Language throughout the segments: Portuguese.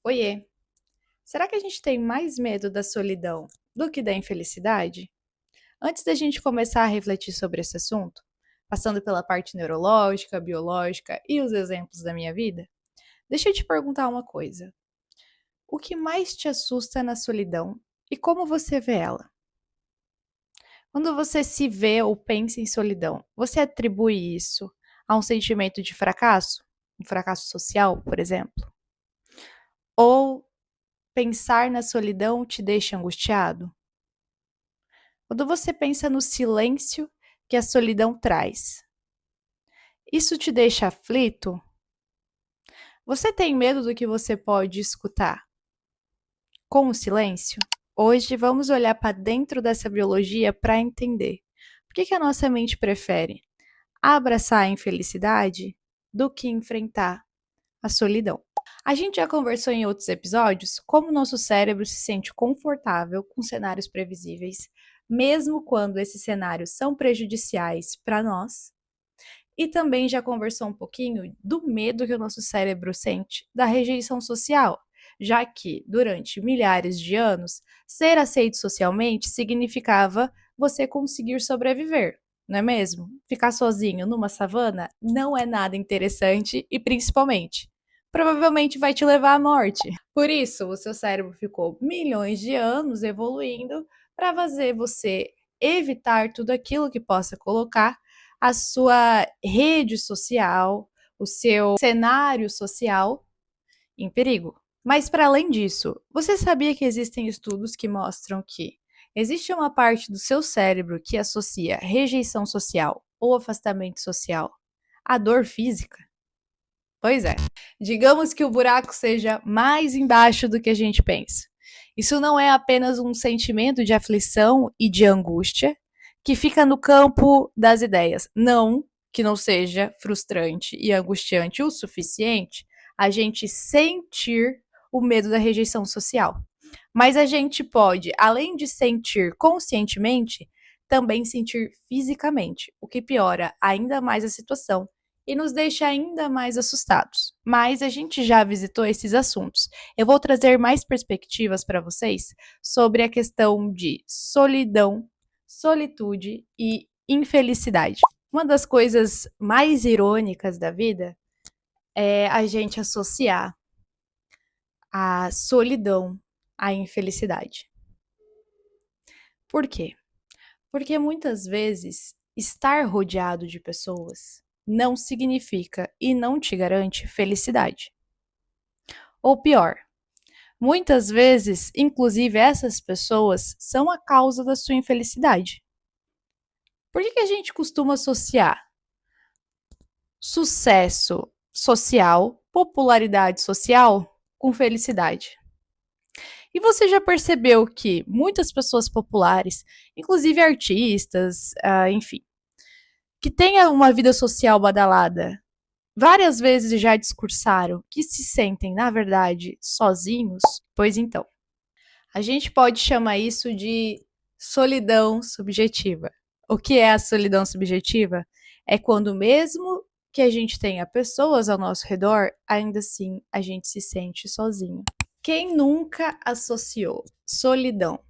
Oiê! Será que a gente tem mais medo da solidão do que da infelicidade? Antes da gente começar a refletir sobre esse assunto, passando pela parte neurológica, biológica e os exemplos da minha vida, deixa eu te perguntar uma coisa. O que mais te assusta na solidão e como você vê ela? Quando você se vê ou pensa em solidão, você atribui isso a um sentimento de fracasso? Um fracasso social, por exemplo? Ou pensar na solidão te deixa angustiado? Quando você pensa no silêncio que a solidão traz, isso te deixa aflito? Você tem medo do que você pode escutar com o silêncio? Hoje vamos olhar para dentro dessa biologia para entender por que a nossa mente prefere abraçar a infelicidade do que enfrentar a solidão. A gente já conversou em outros episódios como o nosso cérebro se sente confortável com cenários previsíveis, mesmo quando esses cenários são prejudiciais para nós. E também já conversou um pouquinho do medo que o nosso cérebro sente da rejeição social, já que, durante milhares de anos, ser aceito socialmente significava você conseguir sobreviver, não é mesmo? Ficar sozinho numa savana não é nada interessante e, principalmente, provavelmente vai te levar à morte. Por isso, o seu cérebro ficou milhões de anos evoluindo para fazer você evitar tudo aquilo que possa colocar a sua rede social, o seu cenário social em perigo. Mas para além disso, você sabia que existem estudos que mostram que existe uma parte do seu cérebro que associa rejeição social ou afastamento social à dor física? Pois é. Digamos que o buraco seja mais embaixo do que a gente pensa. Isso não é apenas um sentimento de aflição e de angústia que fica no campo das ideias. Não que não seja frustrante e angustiante o suficiente a gente sentir o medo da rejeição social. Mas a gente pode, além de sentir conscientemente, também sentir fisicamente, o que piora ainda mais a situação e nos deixa ainda mais assustados. Mas a gente já visitou esses assuntos. Eu vou trazer mais perspectivas para vocês sobre a questão de solidão, solitude e infelicidade. Uma das coisas mais irônicas da vida é a gente associar a solidão à infelicidade. Por quê? Porque muitas vezes estar rodeado de pessoas não significa e não te garante felicidade. Ou pior, muitas vezes, inclusive, essas pessoas são a causa da sua infelicidade. Por que a gente costuma associar sucesso social, popularidade social, com felicidade? E você já percebeu que muitas pessoas populares, inclusive artistas, enfim, que tenham uma vida social badalada, várias vezes já discursaram que se sentem, na verdade, sozinhos? Pois então, a gente pode chamar isso de solidão subjetiva. O que é a solidão subjetiva? É quando, mesmo que a gente tenha pessoas ao nosso redor, ainda assim a gente se sente sozinho. Quem nunca associou solidão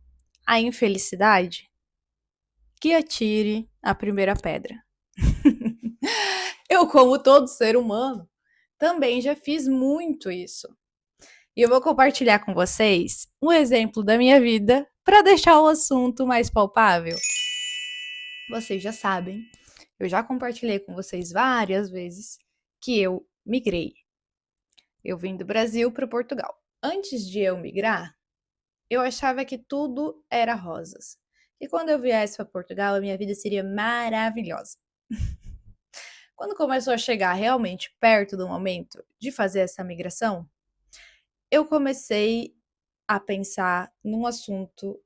à infelicidade, que atire a primeira pedra. Eu, como todo ser humano, também já fiz muito isso. E eu vou compartilhar com vocês um exemplo da minha vida para deixar o assunto mais palpável. Vocês já sabem, eu já compartilhei com vocês várias vezes que eu migrei. Eu vim do Brasil para Portugal. Antes de eu migrar, eu achava que tudo era rosas. E quando eu viesse para Portugal, a minha vida seria maravilhosa. Quando começou a chegar realmente perto do momento de fazer essa migração, eu comecei a pensar num assunto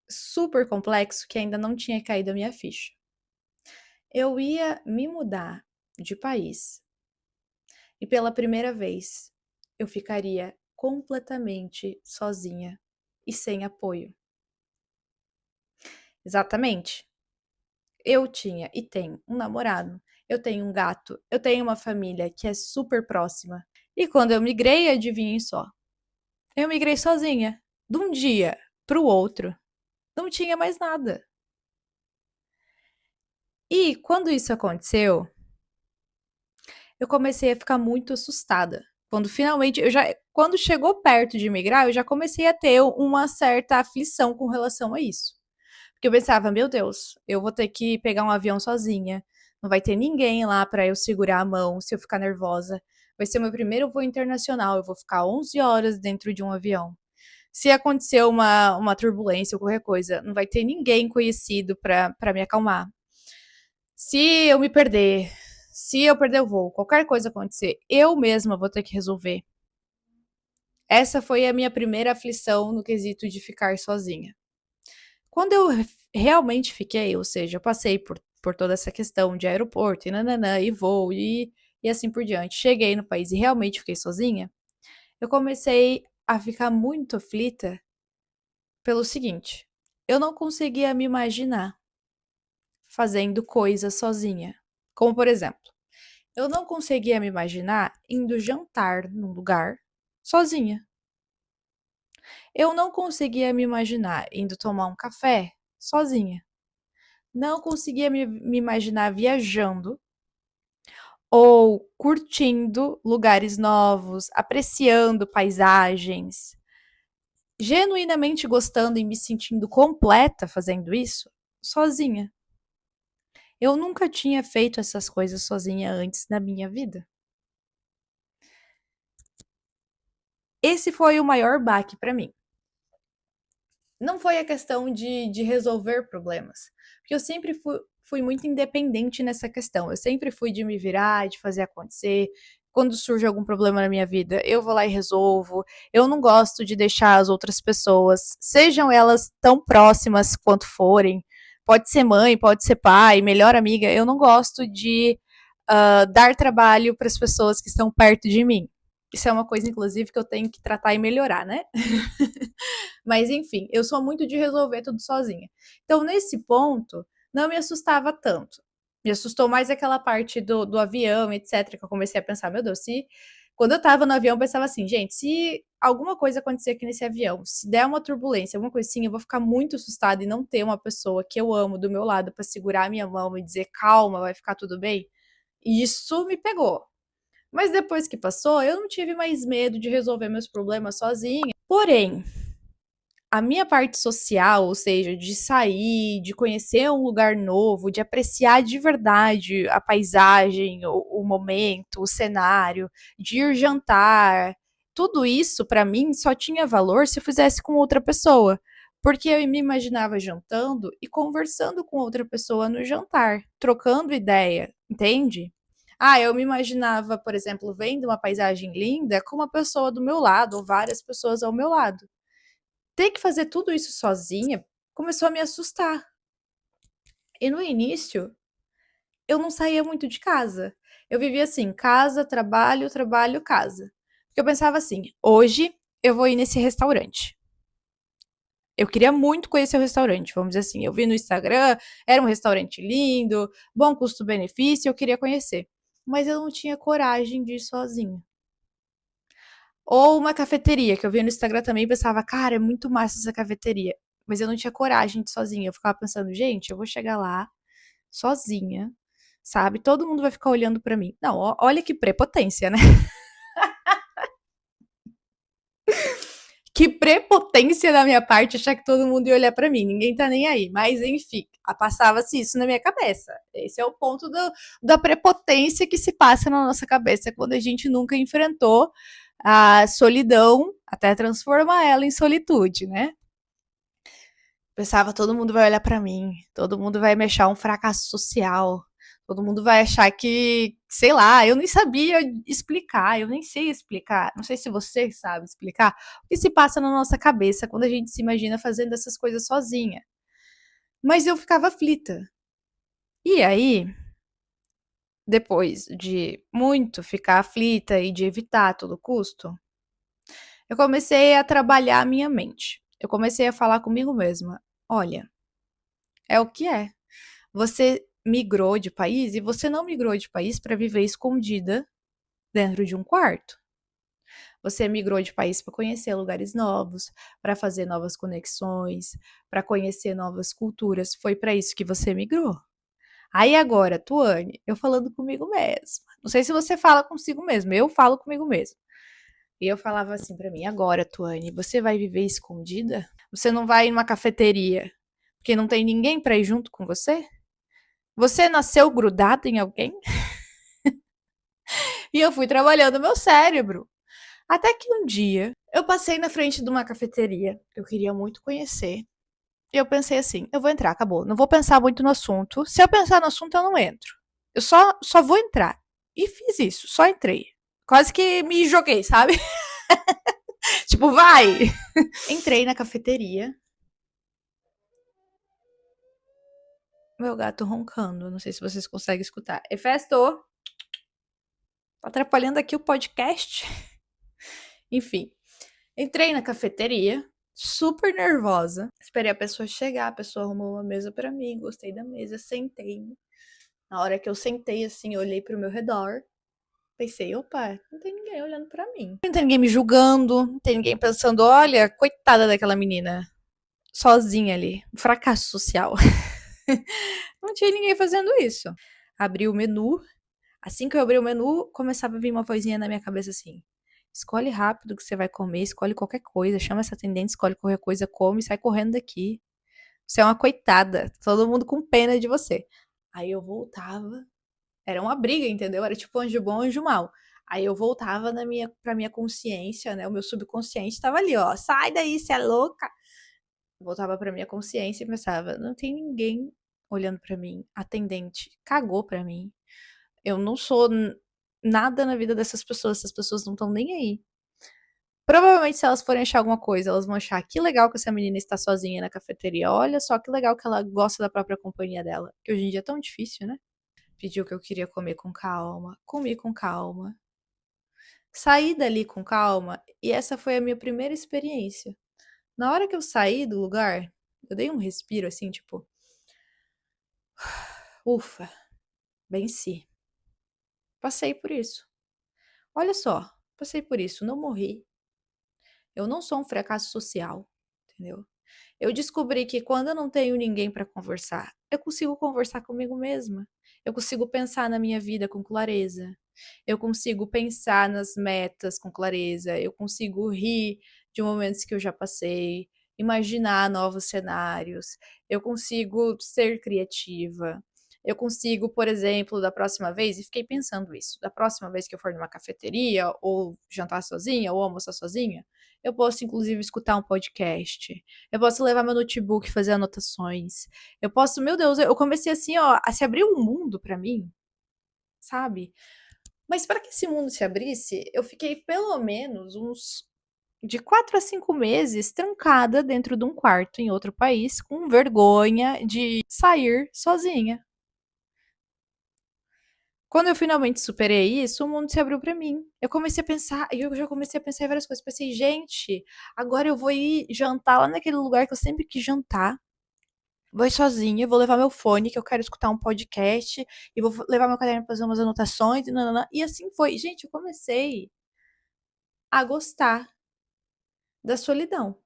super complexo que ainda não tinha caído a minha ficha. Eu ia me mudar de país e pela primeira vez eu ficaria completamente sozinha e sem apoio. Exatamente. Eu tinha e tenho um namorado, eu tenho um gato, eu tenho uma família que é super próxima. E quando eu migrei, adivinhem só, Eu migrei sozinha. De um dia para o outro, não tinha mais nada. E quando isso aconteceu, eu comecei a ficar muito assustada. Quando finalmente, quando chegou perto de migrar, eu já comecei a ter uma certa aflição com relação a isso. Porque eu pensava, meu Deus, eu vou ter que pegar um avião sozinha. Não vai ter ninguém lá para eu segurar a mão se eu ficar nervosa. Vai ser meu primeiro voo internacional. Eu vou ficar 11 horas dentro de um avião. Se acontecer uma turbulência ou qualquer coisa, não vai ter ninguém conhecido para me acalmar. Se eu me perder, se eu perder o voo, qualquer coisa acontecer, eu mesma vou ter que resolver. Essa foi a minha primeira aflição no quesito de ficar sozinha. Quando eu realmente fiquei, ou seja, eu passei por toda essa questão de aeroporto e nananã, e voo e assim por diante, cheguei no país e realmente fiquei sozinha, eu comecei a ficar muito aflita pelo seguinte: eu não conseguia me imaginar fazendo coisas sozinha. Como, por exemplo, eu não conseguia me imaginar indo jantar num lugar sozinha. Eu não conseguia me imaginar indo tomar um café sozinha. Não conseguia me imaginar viajando ou curtindo lugares novos, apreciando paisagens, genuinamente gostando e me sentindo completa fazendo isso sozinha. Eu nunca tinha feito essas coisas sozinha antes na minha vida. Esse foi o maior baque para mim. Não foi a questão de resolver problemas, porque eu sempre fui muito independente nessa questão. Eu sempre fui de me virar, de fazer acontecer. Quando surge algum problema na minha vida, eu vou lá e resolvo. Eu não gosto de deixar as outras pessoas, sejam elas tão próximas quanto forem, pode ser mãe, pode ser pai, melhor amiga, eu não gosto de dar trabalho para as pessoas que estão perto de mim. Isso é uma coisa, inclusive, que eu tenho que tratar e melhorar, né? Mas enfim, eu sou muito de resolver tudo sozinha. Então, nesse ponto, não me assustava tanto. Me assustou mais aquela parte do avião, etc., que eu comecei a pensar, meu Deus, se. Quando eu tava no avião, eu pensava assim, gente, se alguma coisa acontecer aqui nesse avião, se der uma turbulência, alguma coisa assim, eu vou ficar muito assustada e não ter uma pessoa que eu amo do meu lado para segurar a minha mão e dizer, calma, vai ficar tudo bem. E isso me pegou. Mas depois que passou, eu não tive mais medo de resolver meus problemas sozinha. Porém, a minha parte social, ou seja, de sair, de conhecer um lugar novo, de apreciar de verdade a paisagem, o momento, o cenário, de ir jantar, tudo isso para mim só tinha valor se eu fizesse com outra pessoa. Porque eu me imaginava jantando e conversando com outra pessoa no jantar, trocando ideia, entende? Ah, eu me imaginava, por exemplo, vendo uma paisagem linda com uma pessoa do meu lado, ou várias pessoas ao meu lado. Ter que fazer tudo isso sozinha começou a me assustar. E no início, eu não saía muito de casa. Eu vivia assim, casa, trabalho, trabalho, casa. Porque eu pensava assim, hoje eu vou ir nesse restaurante. Eu queria muito conhecer o restaurante, vamos dizer assim. Eu vi no Instagram, era um restaurante lindo, bom custo-benefício, eu queria conhecer. Mas eu não tinha coragem de ir sozinha. Ou uma cafeteria, que eu via no Instagram também e pensava, cara, é muito massa essa cafeteria. Mas eu não tinha coragem de ir sozinha. Eu ficava pensando, gente, eu vou chegar lá sozinha, sabe? Todo mundo vai ficar olhando pra mim. Não, olha que prepotência, né? Que prepotência da minha parte achar que todo mundo ia olhar pra mim. Ninguém tá nem aí. Mas, enfim, passava-se isso na minha cabeça. Esse é o ponto da prepotência que se passa na nossa cabeça quando a gente nunca enfrentou a solidão até transformar ela em solitude, né? Pensava, todo mundo vai olhar pra mim, todo mundo vai me achar um fracasso social, todo mundo vai achar que, sei lá, eu nem sabia explicar, eu nem sei explicar, não sei se você sabe explicar o que se passa na nossa cabeça quando a gente se imagina fazendo essas coisas sozinha. Mas eu ficava aflita. E aí, depois de muito ficar aflita e de evitar a todo custo, eu comecei a trabalhar a minha mente. Eu comecei a falar comigo mesma: olha, é o que é. Você migrou de país e você não migrou de país para viver escondida dentro de um quarto. Você migrou de país para conhecer lugares novos, para fazer novas conexões, para conhecer novas culturas. Foi para isso que você migrou. Aí agora, Tuane, eu falando comigo mesma. Não sei se você fala consigo mesmo, eu falo comigo mesmo. E eu falava assim pra mim: agora, Tuane, você vai viver escondida? Você não vai numa cafeteria porque não tem ninguém pra ir junto com você? Você nasceu grudado em alguém? E eu fui trabalhando meu cérebro. Até que um dia eu passei na frente de uma cafeteria que eu queria muito conhecer. E eu pensei assim: eu vou entrar, acabou. Não vou pensar muito no assunto. Se eu pensar no assunto, eu não entro. Eu só vou entrar. E fiz isso, só entrei. Quase que me joguei, sabe? Tipo, vai! Entrei na cafeteria. Meu gato roncando. Não sei se vocês conseguem escutar. Hefesto! Tá atrapalhando aqui o podcast. Enfim, entrei na cafeteria, super nervosa. Esperei a pessoa chegar, a pessoa arrumou uma mesa pra mim, gostei da mesa, sentei. Na hora que eu sentei, assim, eu olhei pro meu redor. Pensei, opa, não tem ninguém olhando pra mim. Não tem ninguém me julgando, não tem ninguém pensando, olha, coitada daquela menina, sozinha ali, um fracasso social. Não tinha ninguém fazendo isso. Abri o menu. Assim que eu abri o menu, começava a vir uma vozinha na minha cabeça assim: escolhe rápido o que você vai comer, escolhe qualquer coisa, chama essa atendente, escolhe qualquer coisa, come e sai correndo daqui. Você é uma coitada, todo mundo com pena de você. Aí eu voltava, era uma briga, entendeu? Era tipo anjo bom, anjo mal. Aí eu voltava pra minha consciência, né? O meu subconsciente tava ali, ó. Sai daí, você é louca. Voltava pra minha consciência e pensava, não tem ninguém olhando pra mim. Atendente cagou pra mim. Eu não sou nada na vida dessas pessoas, essas pessoas não estão nem aí. Provavelmente, se elas forem achar alguma coisa, elas vão achar que legal que essa menina está sozinha na cafeteria. Olha só que legal que ela gosta da própria companhia dela. Que hoje em dia é tão difícil, né? Pediu que eu queria comer com calma, comi com calma. Saí dali com calma e essa foi a minha primeira experiência. Na hora que eu saí do lugar, eu dei um respiro assim, tipo, ufa, venci. Passei por isso. Olha só, passei por isso, não morri. Eu não sou um fracasso social, entendeu? Eu descobri que quando eu não tenho ninguém para conversar, eu consigo conversar comigo mesma. Eu consigo pensar na minha vida com clareza. Eu consigo pensar nas metas com clareza. Eu consigo rir de momentos que eu já passei, imaginar novos cenários. Eu consigo ser criativa. Eu consigo, por exemplo, da próxima vez, e fiquei pensando isso, da próxima vez que eu for numa cafeteria, ou jantar sozinha, ou almoçar sozinha, eu posso, inclusive, escutar um podcast. Eu posso levar meu notebook e fazer anotações. Eu posso, meu Deus, eu comecei assim, ó, a se abrir um mundo pra mim, sabe? Mas para que esse mundo se abrisse, eu fiquei pelo menos uns de 4 a 5 meses trancada dentro de um quarto em outro país, com vergonha de sair sozinha. Quando eu finalmente superei isso, o mundo se abriu pra mim. Eu comecei a pensar, eu já comecei a pensar em várias coisas. Pensei, gente, agora eu vou ir jantar lá naquele lugar que eu sempre quis jantar. Vou ir sozinha, vou levar meu fone, que eu quero escutar um podcast, e vou levar meu caderno para fazer umas anotações, e nananã. E assim foi. Gente, eu comecei a gostar da solidão.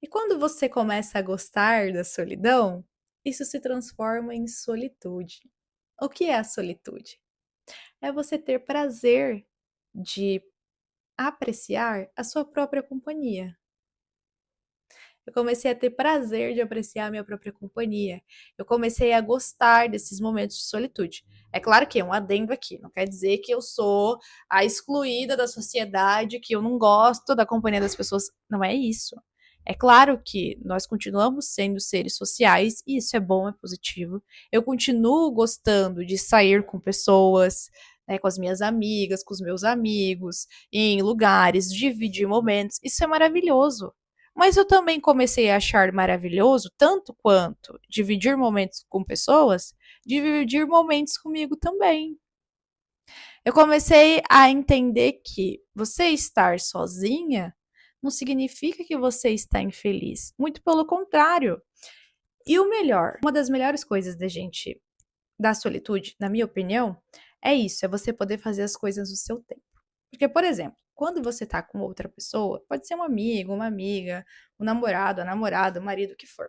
E quando você começa a gostar da solidão, isso se transforma em solitude. O que é a solitude? É você ter prazer de apreciar a sua própria companhia. Eu comecei a ter prazer de apreciar a minha própria companhia. Eu comecei a gostar desses momentos de solitude. É claro que é um adendo aqui, não quer dizer que eu sou a excluída da sociedade, que eu não gosto da companhia das pessoas. Não é isso. É claro que nós continuamos sendo seres sociais e isso é bom, é positivo. Eu continuo gostando de sair com pessoas, né, com as minhas amigas, com os meus amigos, em lugares, dividir momentos. Isso é maravilhoso. Mas eu também comecei a achar maravilhoso, tanto quanto dividir momentos com pessoas, dividir momentos comigo também. Eu comecei a entender que você estar sozinha não significa que você está infeliz. Muito pelo contrário. E o melhor, uma das melhores coisas da solitude, na minha opinião, é isso, é você poder fazer as coisas no seu tempo. Porque, por exemplo, quando você tá com outra pessoa, pode ser um amigo, uma amiga, um namorado, a namorada, o marido, o que for.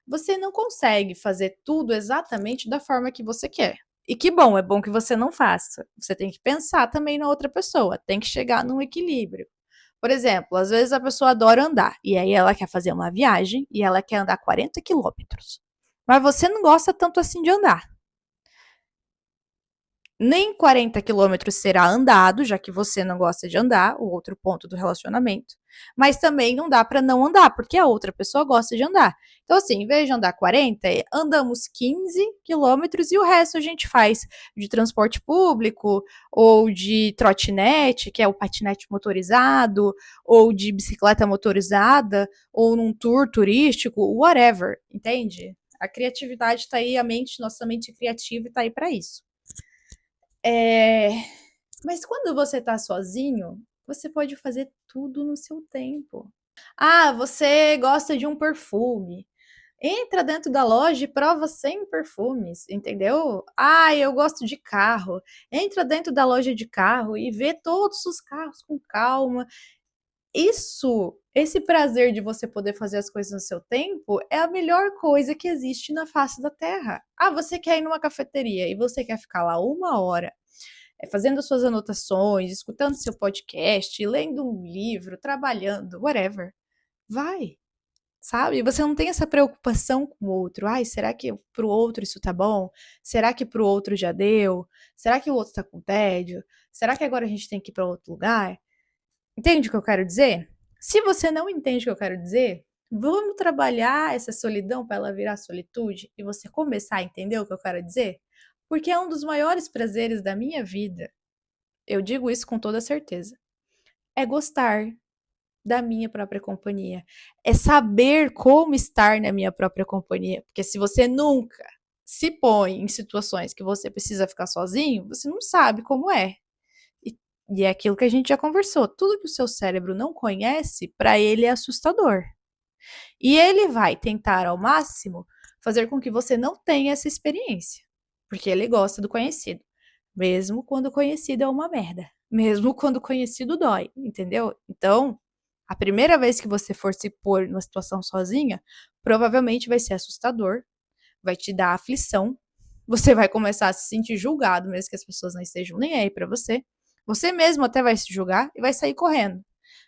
Você não consegue fazer tudo exatamente da forma que você quer. E que bom, é bom que você não faça. Você tem que pensar também na outra pessoa, tem que chegar num equilíbrio. Por exemplo, às vezes a pessoa adora andar, e aí ela quer fazer uma viagem e ela quer andar 40 quilômetros. Mas você não gosta tanto assim de andar. Nem 40 quilômetros será andado, já que você não gosta de andar, o outro ponto do relacionamento. Mas também não dá para não andar, porque a outra pessoa gosta de andar. Então, assim, em vez de andar 40, andamos 15 quilômetros e o resto a gente faz de transporte público, ou de trotinete, que é o patinete motorizado, ou de bicicleta motorizada, ou num tour turístico, whatever, entende? A criatividade está aí, a mente, nossa mente criativa está aí para isso. Mas quando você tá sozinho, você pode fazer tudo no seu tempo. Ah, você gosta de um perfume. Entra dentro da loja e prova 100 perfumes, entendeu? Ah, eu gosto de carro. Entra dentro da loja de carro e vê todos os carros com calma. Esse prazer de você poder fazer as coisas no seu tempo é a melhor coisa que existe na face da Terra. Ah, você quer ir numa cafeteria e você quer ficar lá 1 hora fazendo suas anotações, escutando seu podcast, lendo um livro, trabalhando, whatever. Vai, sabe? Você não tem essa preocupação com o outro. Ai, será que pro outro isso tá bom? Será que pro outro já deu? Será que o outro tá com tédio? Será que agora a gente tem que ir para outro lugar? Entende o que eu quero dizer? Se você não entende o que eu quero dizer, vamos trabalhar essa solidão para ela virar solitude e você começar a entender o que eu quero dizer? Porque é um dos maiores prazeres da minha vida. Eu digo isso com toda certeza. É gostar da minha própria companhia. É saber como estar na minha própria companhia. Porque se você nunca se põe em situações que você precisa ficar sozinho, você não sabe como é. E é aquilo que a gente já conversou. Tudo que o seu cérebro não conhece, para ele é assustador. E ele vai tentar ao máximo fazer com que você não tenha essa experiência. Porque ele gosta do conhecido. Mesmo quando o conhecido é uma merda. Mesmo quando o conhecido dói, entendeu? Então, a primeira vez que você for se pôr numa situação sozinha, provavelmente vai ser assustador, vai te dar aflição, você vai começar a se sentir julgado, mesmo que as pessoas não estejam nem aí pra você. Você mesmo até vai se julgar e vai sair correndo.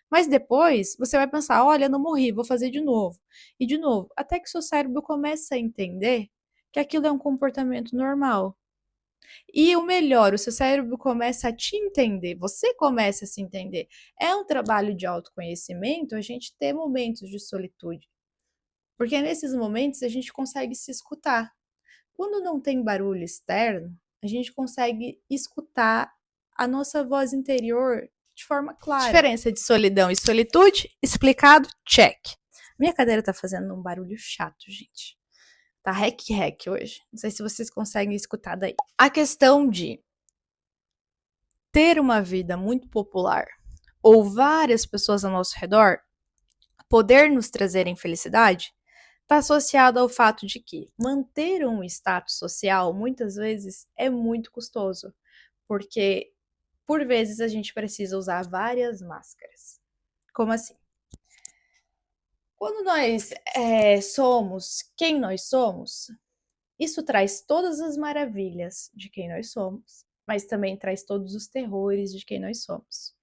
Mas depois você vai pensar: olha, não morri, vou fazer de novo. E de novo, até que seu cérebro comece a entender que aquilo é um comportamento normal. E o melhor, o seu cérebro começa a te entender, você começa a se entender. É um trabalho de autoconhecimento a gente ter momentos de solitude. Porque nesses momentos a gente consegue se escutar. Quando não tem barulho externo, a gente consegue escutar a nossa voz interior de forma clara. Diferença de solidão e solitude, explicado, check. Minha cadeira tá fazendo um barulho chato, gente. Tá rec-rec hoje. Não sei se vocês conseguem escutar daí. A questão de ter uma vida muito popular ou várias pessoas ao nosso redor poder nos trazerem felicidade está associado ao fato de que manter um status social muitas vezes é muito custoso, porque por vezes a gente precisa usar várias máscaras. Como assim? Quando nós somos quem nós somos, isso traz todas as maravilhas de quem nós somos, mas também traz todos os terrores de quem nós somos.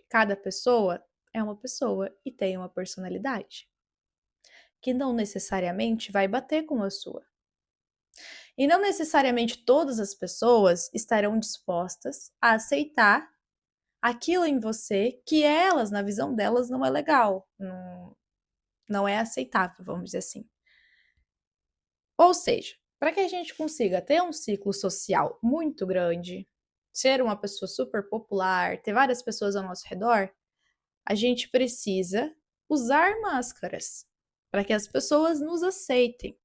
Cada pessoa é uma pessoa e tem uma personalidade, que não necessariamente vai bater com a sua. E não necessariamente todas as pessoas estarão dispostas a aceitar aquilo em você que elas, na visão delas, não é legal, não é aceitável, vamos dizer assim. Ou seja, para que a gente consiga ter um ciclo social muito grande, ser uma pessoa super popular, ter várias pessoas ao nosso redor, a gente precisa usar máscaras para que as pessoas nos aceitem.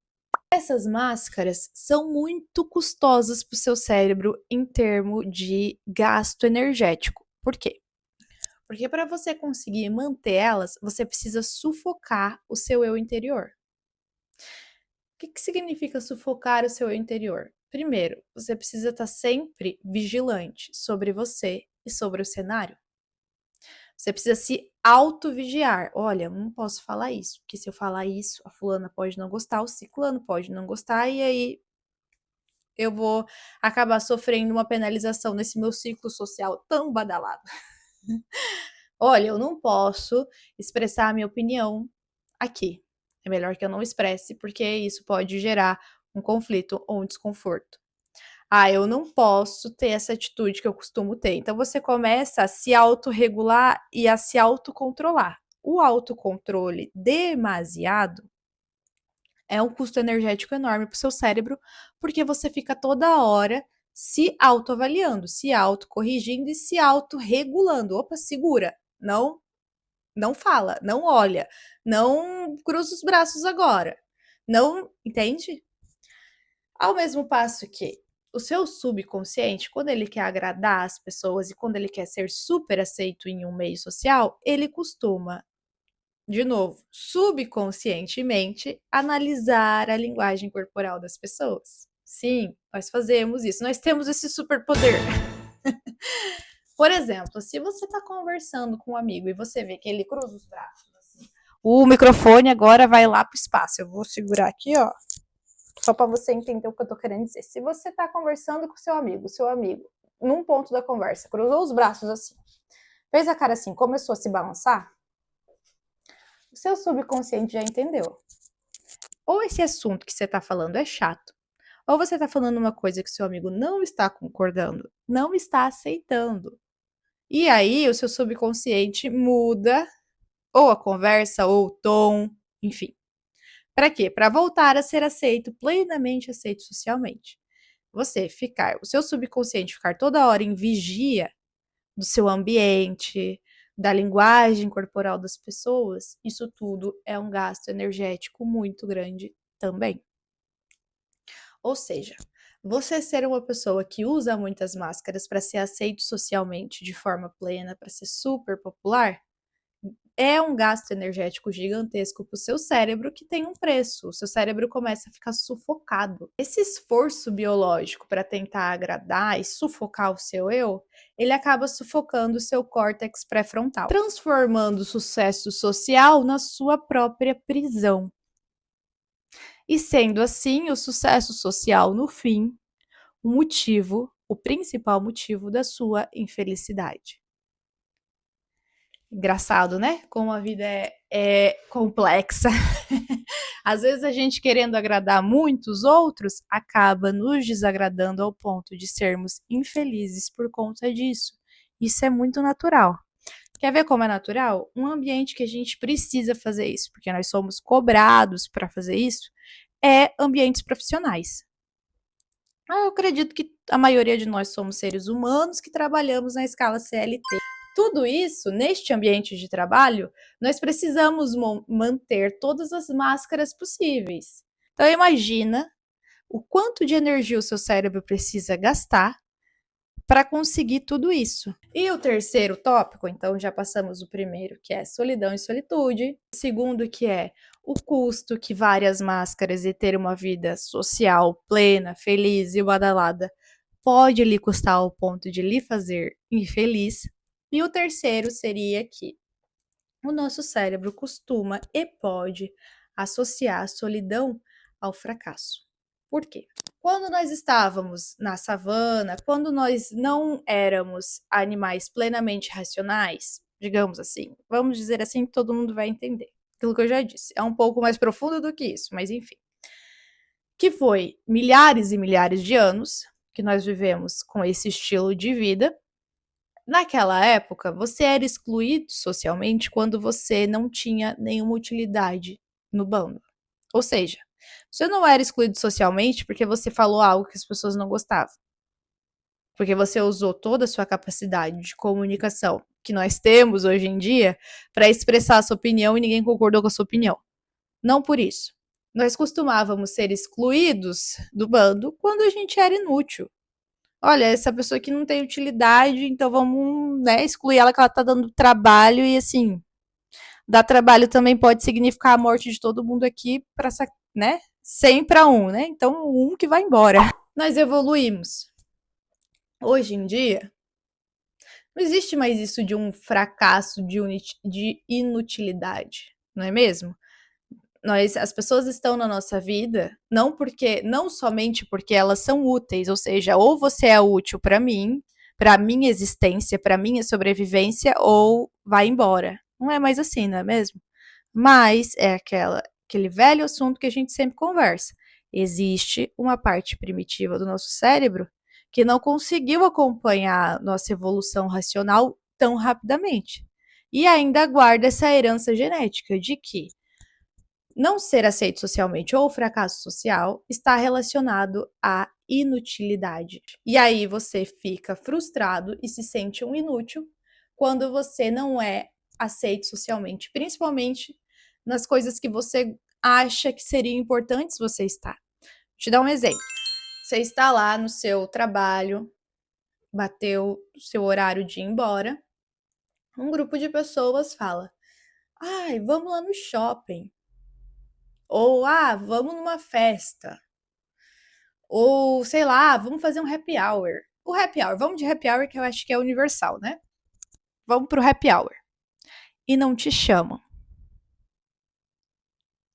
Essas máscaras são muito custosas para o seu cérebro em termos de gasto energético. Por quê? Porque para você conseguir manter elas, você precisa sufocar o seu eu interior. O que significa sufocar o seu eu interior? Primeiro, você precisa estar sempre vigilante sobre você e sobre o cenário. Você precisa se auto-vigiar. Olha, eu não posso falar isso, porque se eu falar isso, a fulana pode não gostar, o ciclano pode não gostar, e aí eu vou acabar sofrendo uma penalização nesse meu ciclo social tão badalado. Olha, eu não posso expressar a minha opinião aqui. É melhor que eu não expresse, porque isso pode gerar um conflito ou um desconforto. Ah, eu não posso ter essa atitude que eu costumo ter. Então você começa a se autorregular e a se autocontrolar. O autocontrole demasiado é um custo energético enorme para o seu cérebro, porque você fica toda hora se autoavaliando, se autocorrigindo e se autorregulando. Opa, segura. Não fala, não olha, não cruza os braços agora. Não, entende? Ao mesmo passo que o seu subconsciente, quando ele quer agradar as pessoas e quando ele quer ser super aceito em um meio social, ele costuma, de novo, subconscientemente, analisar a linguagem corporal das pessoas. Sim, nós fazemos isso, nós temos esse superpoder. Por exemplo, se você está conversando com um amigo e você vê que ele cruza os braços, assim, o microfone agora vai lá para o espaço. Eu vou segurar aqui, ó, só para você entender o que eu tô querendo dizer. Se você tá conversando com seu amigo, num ponto da conversa, cruzou os braços assim, fez a cara assim, começou a se balançar, o seu subconsciente já entendeu. Ou esse assunto que você tá falando é chato, ou você tá falando uma coisa que seu amigo não está concordando, não está aceitando. E aí o seu subconsciente muda ou a conversa, ou o tom, enfim. Para quê? Para voltar a ser aceito, plenamente aceito socialmente. O seu subconsciente ficar toda hora em vigia do seu ambiente, da linguagem corporal das pessoas, isso tudo é um gasto energético muito grande também. Ou seja, você ser uma pessoa que usa muitas máscaras para ser aceito socialmente de forma plena, para ser super popular, é um gasto energético gigantesco para o seu cérebro que tem um preço. O seu cérebro começa a ficar sufocado. Esse esforço biológico para tentar agradar e sufocar o seu eu, ele acaba sufocando o seu córtex pré-frontal, transformando o sucesso social na sua própria prisão. E sendo assim, o sucesso social, no fim, o principal motivo da sua infelicidade. Engraçado, né? Como a vida é complexa. Às vezes a gente querendo agradar muitos outros acaba nos desagradando ao ponto de sermos infelizes por conta disso. Isso é muito natural. Quer ver como é natural? Um ambiente que a gente precisa fazer isso, porque nós somos cobrados para fazer isso, é ambientes profissionais. Eu acredito que a maioria de nós somos seres humanos que trabalhamos na escala CLT. Tudo isso, neste ambiente de trabalho, nós precisamos manter todas as máscaras possíveis. Então, imagina o quanto de energia o seu cérebro precisa gastar para conseguir tudo isso. E o terceiro tópico, então já passamos o primeiro, que é solidão e solitude. O segundo, que é o custo que várias máscaras e ter uma vida social plena, feliz e badalada pode lhe custar ao ponto de lhe fazer infeliz. E o terceiro seria que o nosso cérebro costuma e pode associar a solidão ao fracasso. Por quê? Quando nós estávamos na savana, quando nós não éramos animais plenamente racionais, digamos assim, vamos dizer assim que todo mundo vai entender. Aquilo que eu já disse, é um pouco mais profundo do que isso, mas enfim. Que foi milhares e milhares de anos que nós vivemos com esse estilo de vida. Naquela época, você era excluído socialmente quando você não tinha nenhuma utilidade no bando. Ou seja, você não era excluído socialmente porque você falou algo que as pessoas não gostavam. Porque você usou toda a sua capacidade de comunicação que nós temos hoje em dia para expressar a sua opinião e ninguém concordou com a sua opinião. Não por isso. Nós costumávamos ser excluídos do bando quando a gente era inútil. Olha, essa pessoa aqui não tem utilidade, então vamos, né, excluir ela que ela tá dando trabalho e assim, dar trabalho também pode significar a morte de todo mundo aqui para, né, 100 para 1, né? Então um que vai embora. Nós evoluímos. Hoje em dia, Não existe mais isso de um fracasso, de inutilidade, não é mesmo? As pessoas estão na nossa vida não somente porque elas são úteis, ou seja, ou você é útil para minha existência, para minha sobrevivência, ou vai embora. Não é mais assim, não é mesmo? Mas é aquele velho assunto que a gente sempre conversa. Existe uma parte primitiva do nosso cérebro que não conseguiu acompanhar nossa evolução racional tão rapidamente. E ainda guarda essa herança genética de que não ser aceito socialmente ou fracasso social está relacionado à inutilidade. E aí você fica frustrado e se sente um inútil quando você não é aceito socialmente, principalmente nas coisas que você acha que seriam importantes você estar. Vou te dar um exemplo. Você está lá no seu trabalho, bateu o seu horário de ir embora, um grupo de pessoas fala: "Ai, vamos lá no shopping". Ou, vamos numa festa. Ou, sei lá, vamos fazer um happy hour. O happy hour, vamos de happy hour que eu acho que é universal, né? Vamos pro happy hour. E não te chamam.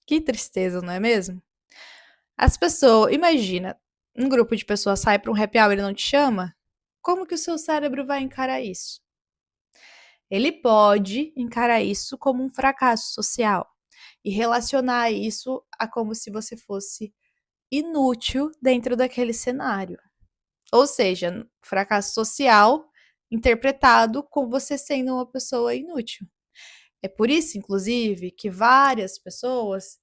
Que tristeza, não é mesmo? As pessoas, imagina, um grupo de pessoas sai para um happy hour e não te chama, como que o seu cérebro vai encarar isso? Ele pode encarar isso como um fracasso social e relacionar isso a como se você fosse inútil dentro daquele cenário. Ou seja, fracasso social interpretado com você sendo uma pessoa inútil. É por isso, inclusive, que várias pessoas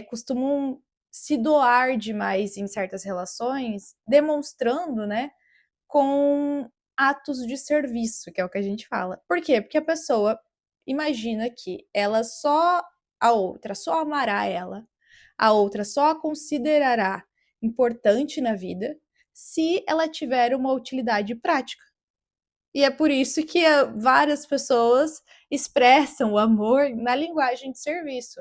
costumam se doar demais em certas relações, demonstrando, né, com atos de serviço, que é o que a gente fala. Por quê? Porque a pessoa imagina que a outra só amará ela, a outra só a considerará importante na vida se ela tiver uma utilidade prática. E é por isso que várias pessoas expressam o amor na linguagem de serviço.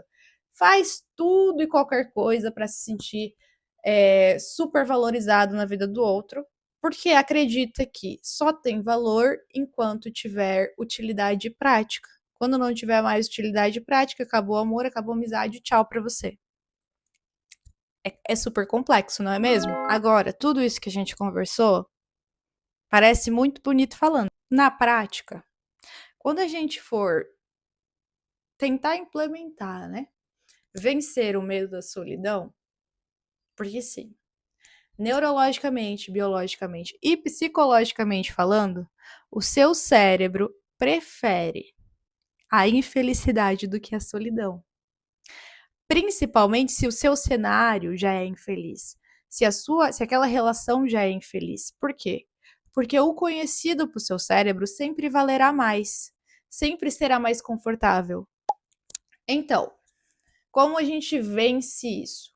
Faz tudo e qualquer coisa para se sentir super valorizado na vida do outro, porque acredita que só tem valor enquanto tiver utilidade prática. Quando não tiver mais utilidade prática, acabou o amor, acabou a amizade, tchau para você. É super complexo, não é mesmo? Agora, tudo isso que a gente conversou parece muito bonito falando. Na prática, quando a gente for tentar implementar, né? Vencer o medo da solidão, porque sim, neurologicamente, biologicamente e psicologicamente falando, o seu cérebro prefere a infelicidade do que a solidão. Principalmente se o seu cenário já é infeliz, se aquela relação já é infeliz. Por quê? Porque o conhecido para o seu cérebro sempre valerá mais, sempre será mais confortável. Então, como a gente vence isso?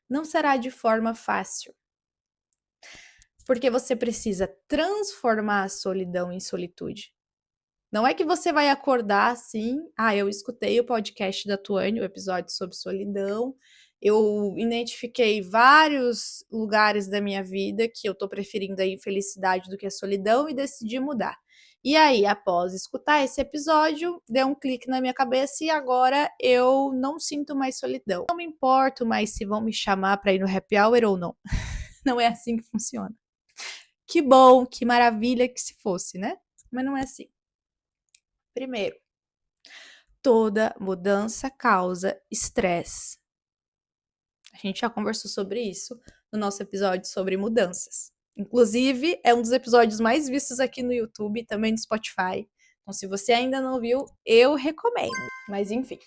Não será de forma fácil, porque você precisa transformar a solidão em solitude. Não é que você vai acordar assim, eu escutei o podcast da Tuane, o episódio sobre solidão, eu identifiquei vários lugares da minha vida que eu tô preferindo a infelicidade do que a solidão e decidi mudar. E aí, após escutar esse episódio, deu um clique na minha cabeça e agora eu não sinto mais solidão. Não me importo mais se vão me chamar para ir no happy hour ou não. Não é assim que funciona. Que bom, que maravilha que se fosse, né? Mas não é assim. Primeiro, toda mudança causa estresse. A gente já conversou sobre isso no nosso episódio sobre mudanças. Inclusive, é um dos episódios mais vistos aqui no YouTube e também no Spotify. Então, se você ainda não viu, eu recomendo. Mas, enfim.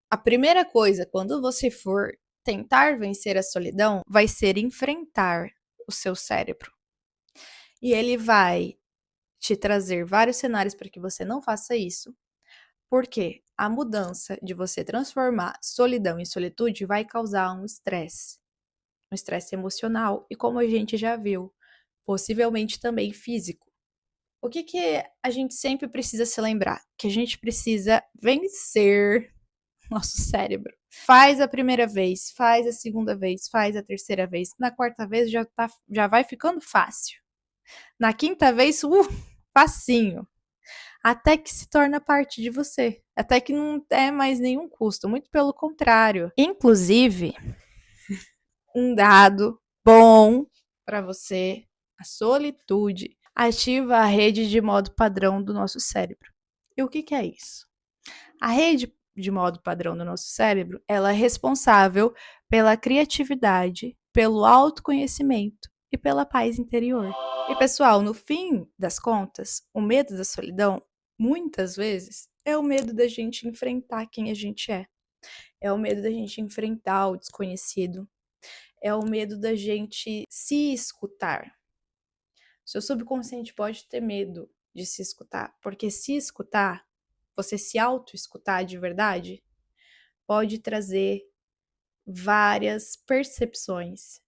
A primeira coisa, quando você for tentar vencer a solidão, vai ser enfrentar o seu cérebro. E ele vai te trazer vários cenários para que você não faça isso, porque a mudança de você transformar solidão em solitude vai causar um estresse emocional e, como a gente já viu, possivelmente também físico. O que a gente sempre precisa se lembrar? Que a gente precisa vencer nosso cérebro. Faz a primeira vez, faz a segunda vez, faz a terceira vez, na quarta vez já vai ficando fácil. Na quinta vez, facinho. Até que se torna parte de você. Até que não é mais nenhum custo, muito pelo contrário. Inclusive, um dado bom para você, a solitude ativa a rede de modo padrão do nosso cérebro. E o que é isso? A rede de modo padrão do nosso cérebro, ela é responsável pela criatividade, pelo autoconhecimento e pela paz interior. E pessoal, no fim das contas, o medo da solidão, muitas vezes, é o medo da gente enfrentar quem a gente é. É o medo da gente enfrentar o desconhecido. É o medo da gente se escutar. Seu subconsciente pode ter medo de se escutar, porque se escutar, você se auto-escutar de verdade, pode trazer várias percepções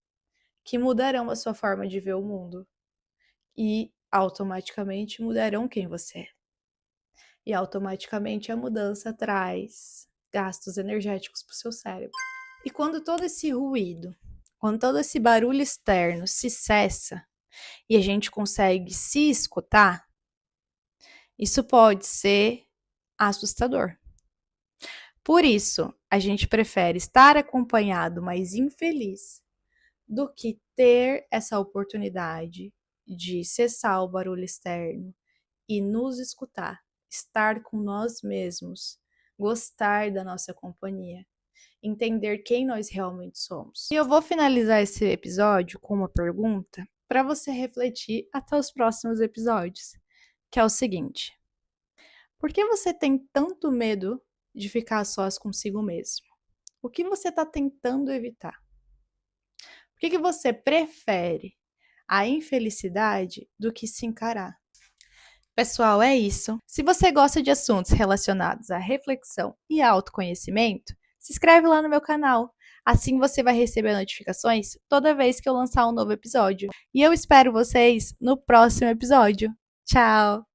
que mudarão a sua forma de ver o mundo e automaticamente mudarão quem você é. E automaticamente a mudança traz gastos energéticos para o seu cérebro. E quando todo esse ruído, quando todo esse barulho externo se cessa e a gente consegue se escutar, isso pode ser assustador. Por isso, a gente prefere estar acompanhado, mas infeliz, do que ter essa oportunidade de cessar o barulho externo e nos escutar, estar com nós mesmos, gostar da nossa companhia, entender quem nós realmente somos. E eu vou finalizar esse episódio com uma pergunta para você refletir até os próximos episódios, que é o seguinte: por que você tem tanto medo de ficar a sós consigo mesmo? O que você está tentando evitar? Por que você prefere a infelicidade do que se encarar? Pessoal, é isso. Se você gosta de assuntos relacionados à reflexão e autoconhecimento, se inscreve lá no meu canal. Assim você vai receber notificações toda vez que eu lançar um novo episódio. E eu espero vocês no próximo episódio. Tchau!